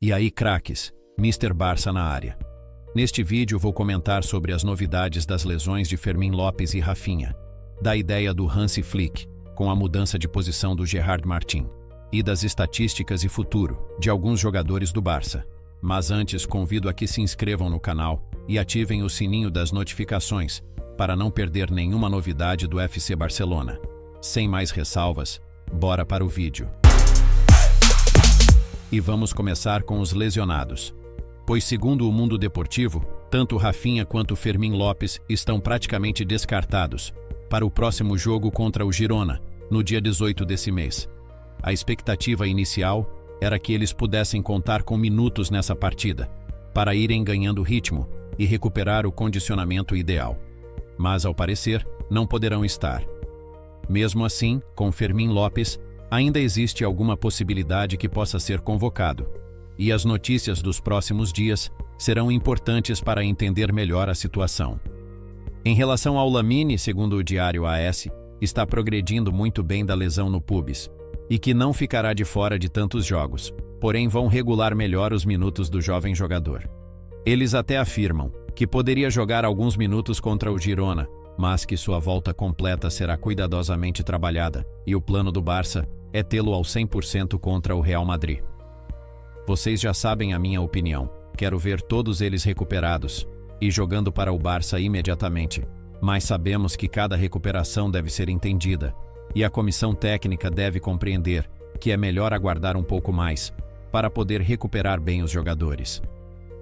E aí, craques, Mr. Barça na área. Neste vídeo vou comentar sobre as novidades das lesões de Fermín Lopes e Rafinha, da ideia do Hansi Flick, com a mudança de posição do Gerard Martin, e das estatísticas e futuro de alguns jogadores do Barça. Mas antes convido a que se inscrevam no canal e ativem o sininho das notificações para não perder nenhuma novidade do FC Barcelona. Sem mais ressalvas, bora para o vídeo. E vamos começar com os lesionados. Pois segundo o Mundo Deportivo, tanto Rafinha quanto Fermín Lopes estão praticamente descartados para o próximo jogo contra o Girona, no dia 18 desse mês. A expectativa inicial era que eles pudessem contar com minutos nessa partida, para irem ganhando ritmo e recuperar o condicionamento ideal. Mas, ao parecer, não poderão estar. Mesmo assim, com Fermín Lopes, ainda existe alguma possibilidade que possa ser convocado, e as notícias dos próximos dias serão importantes para entender melhor a situação. Em relação ao Lamine, segundo o diário AS, está progredindo muito bem da lesão no pubis, e que não ficará de fora de tantos jogos, porém vão regular melhor os minutos do jovem jogador. Eles até afirmam que poderia jogar alguns minutos contra o Girona, mas que sua volta completa será cuidadosamente trabalhada, e o plano do Barça é tê-lo ao 100% contra o Real Madrid. Vocês já sabem a minha opinião, quero ver todos eles recuperados e jogando para o Barça imediatamente, mas sabemos que cada recuperação deve ser entendida, e a comissão técnica deve compreender que é melhor aguardar um pouco mais, para poder recuperar bem os jogadores.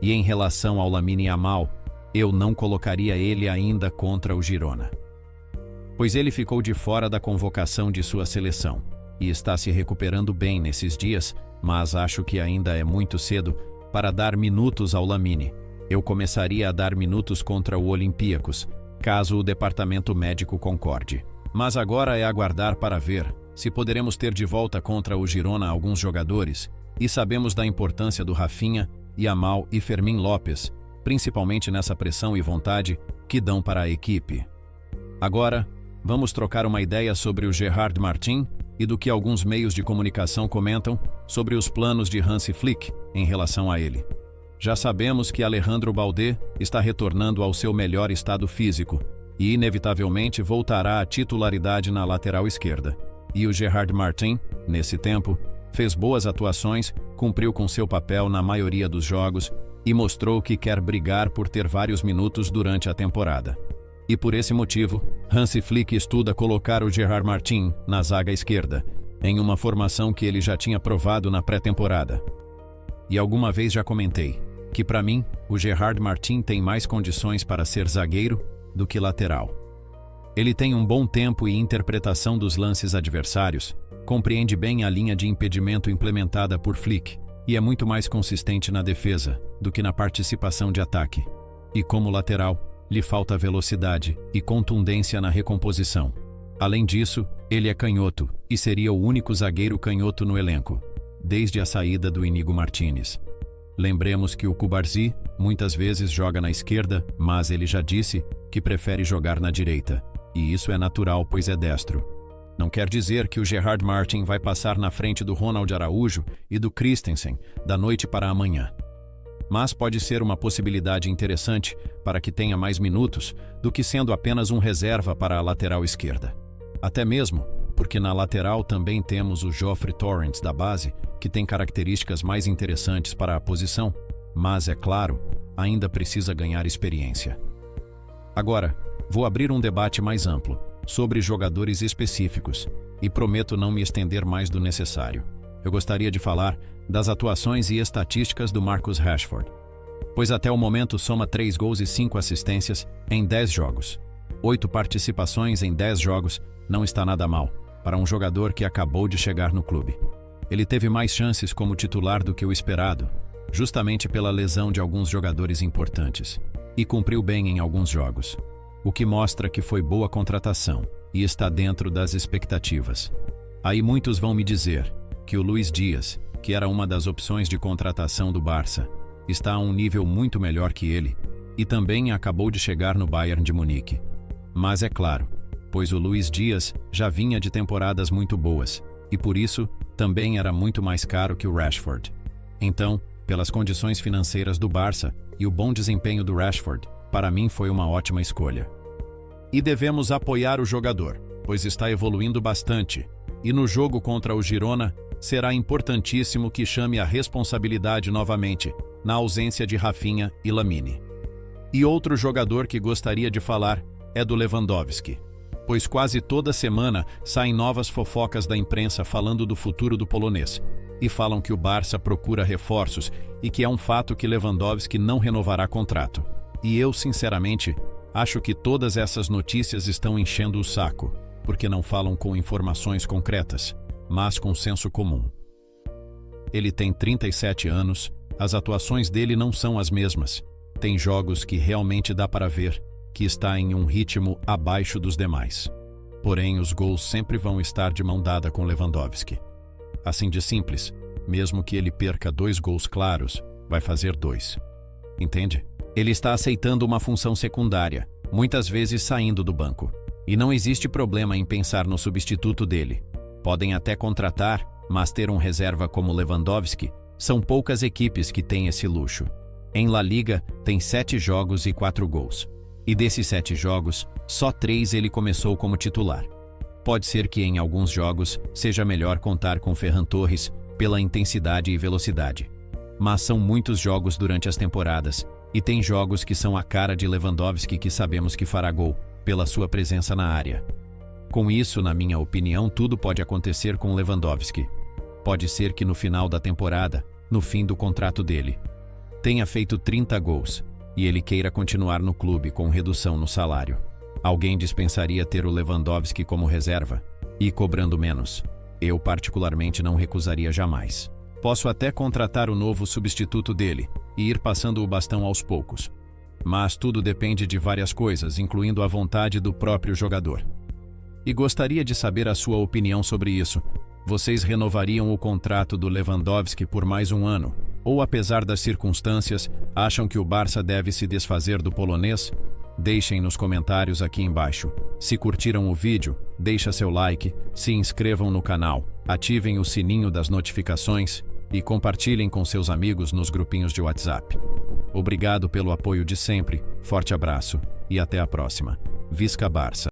E em relação ao Lamine Yamal, eu não colocaria ele ainda contra o Girona, pois ele ficou de fora da convocação de sua seleção, e está se recuperando bem nesses dias, mas acho que ainda é muito cedo para dar minutos ao Lamine. Eu começaria a dar minutos contra o Olympiacos, caso o departamento médico concorde. Mas agora é aguardar para ver se poderemos ter de volta contra o Girona alguns jogadores, e sabemos da importância do Rafinha, Yamal e Fermín Lopes, principalmente nessa pressão e vontade que dão para a equipe. Agora, vamos trocar uma ideia sobre o Gerard Martin e do que alguns meios de comunicação comentam sobre os planos de Hansi Flick em relação a ele. Já sabemos que Alejandro Balde está retornando ao seu melhor estado físico e inevitavelmente voltará à titularidade na lateral esquerda. E o Gerard Martin, nesse tempo, fez boas atuações, cumpriu com seu papel na maioria dos jogos e mostrou que quer brigar por ter vários minutos durante a temporada. E por esse motivo, Hansi Flick estuda colocar o Gerard Martin na zaga esquerda, em uma formação que ele já tinha provado na pré-temporada. E alguma vez já comentei que, para mim, o Gerard Martin tem mais condições para ser zagueiro do que lateral. Ele tem um bom tempo e interpretação dos lances adversários, compreende bem a linha de impedimento implementada por Flick, e é muito mais consistente na defesa do que na participação de ataque. E como lateral, lhe falta velocidade e contundência na recomposição. Além disso, ele é canhoto e seria o único zagueiro canhoto no elenco, desde a saída do Íñigo Martínez. Lembremos que o Cubarsí muitas vezes joga na esquerda, mas ele já disse que prefere jogar na direita, e isso é natural pois é destro. Não quer dizer que o Gerard Martin vai passar na frente do Ronald Araújo e do Christensen da noite para amanhã. Mas pode ser uma possibilidade interessante para que tenha mais minutos do que sendo apenas um reserva para a lateral esquerda. Até mesmo porque na lateral também temos o Geoffrey Torrents da base, que tem características mais interessantes para a posição, mas, é claro, ainda precisa ganhar experiência. Agora, vou abrir um debate mais amplo sobre jogadores específicos e prometo não me estender mais do necessário. Eu gostaria de falar das atuações e estatísticas do Marcus Rashford, pois até o momento soma 3 gols e 5 assistências em 10 jogos. 8 participações em 10 jogos não está nada mal para um jogador que acabou de chegar no clube. Ele teve mais chances como titular do que o esperado, justamente pela lesão de alguns jogadores importantes, e cumpriu bem em alguns jogos, o que mostra que foi boa contratação e está dentro das expectativas. Aí muitos vão me dizer que o Luís Dias, que era uma das opções de contratação do Barça, está a um nível muito melhor que ele, e também acabou de chegar no Bayern de Munique. Mas é claro, pois o Luís Dias já vinha de temporadas muito boas, e por isso também era muito mais caro que o Rashford. Então, Pelas condições financeiras do Barça e o bom desempenho do Rashford, para mim foi uma ótima escolha. E devemos apoiar o jogador, pois está evoluindo bastante, e no jogo contra o Girona, será importantíssimo que chame a responsabilidade novamente, na ausência de Rafinha e Lamine. E outro jogador que gostaria de falar é do Lewandowski, pois quase toda semana saem novas fofocas da imprensa falando do futuro do polonês, e falam que o Barça procura reforços e que é um fato que Lewandowski não renovará contrato. E eu, sinceramente, acho que todas essas notícias estão enchendo o saco, porque não falam com informações concretas, mas com senso comum. Ele tem 37 anos, as atuações dele não são as mesmas. Tem jogos que realmente dá para ver que está em um ritmo abaixo dos demais. Porém, os gols sempre vão estar de mão dada com Lewandowski. Assim de simples, mesmo que ele perca 2 gols claros, vai fazer 2. Entende? Ele está aceitando uma função secundária, muitas vezes saindo do banco. E não existe problema em pensar no substituto dele. Podem até contratar, mas ter um reserva como Lewandowski, são poucas equipes que têm esse luxo. Em La Liga, tem 7 jogos e 4 gols. E desses 7 jogos, só 3 ele começou como titular. Pode ser que em alguns jogos seja melhor contar com Ferran Torres pela intensidade e velocidade. Mas são muitos jogos durante as temporadas, e tem jogos que são a cara de Lewandowski que sabemos que fará gol, pela sua presença na área. Com isso, na minha opinião, tudo pode acontecer com Lewandowski. Pode ser que no final da temporada, no fim do contrato dele, tenha feito 30 gols, e ele queira continuar no clube com redução no salário. Alguém dispensaria ter o Lewandowski como reserva, e cobrando menos. Eu particularmente não recusaria jamais. Posso até contratar o novo substituto dele, e ir passando o bastão aos poucos. Mas tudo depende de várias coisas, incluindo a vontade do próprio jogador. E gostaria de saber a sua opinião sobre isso. Vocês renovariam o contrato do Lewandowski por mais um ano? Ou, apesar das circunstâncias, acham que o Barça deve se desfazer do polonês? Deixem nos comentários aqui embaixo. Se curtiram o vídeo, deixa seu like, se inscrevam no canal, ativem o sininho das notificações e compartilhem com seus amigos nos grupinhos de WhatsApp. Obrigado pelo apoio de sempre, forte abraço e até a próxima. Visca Barça!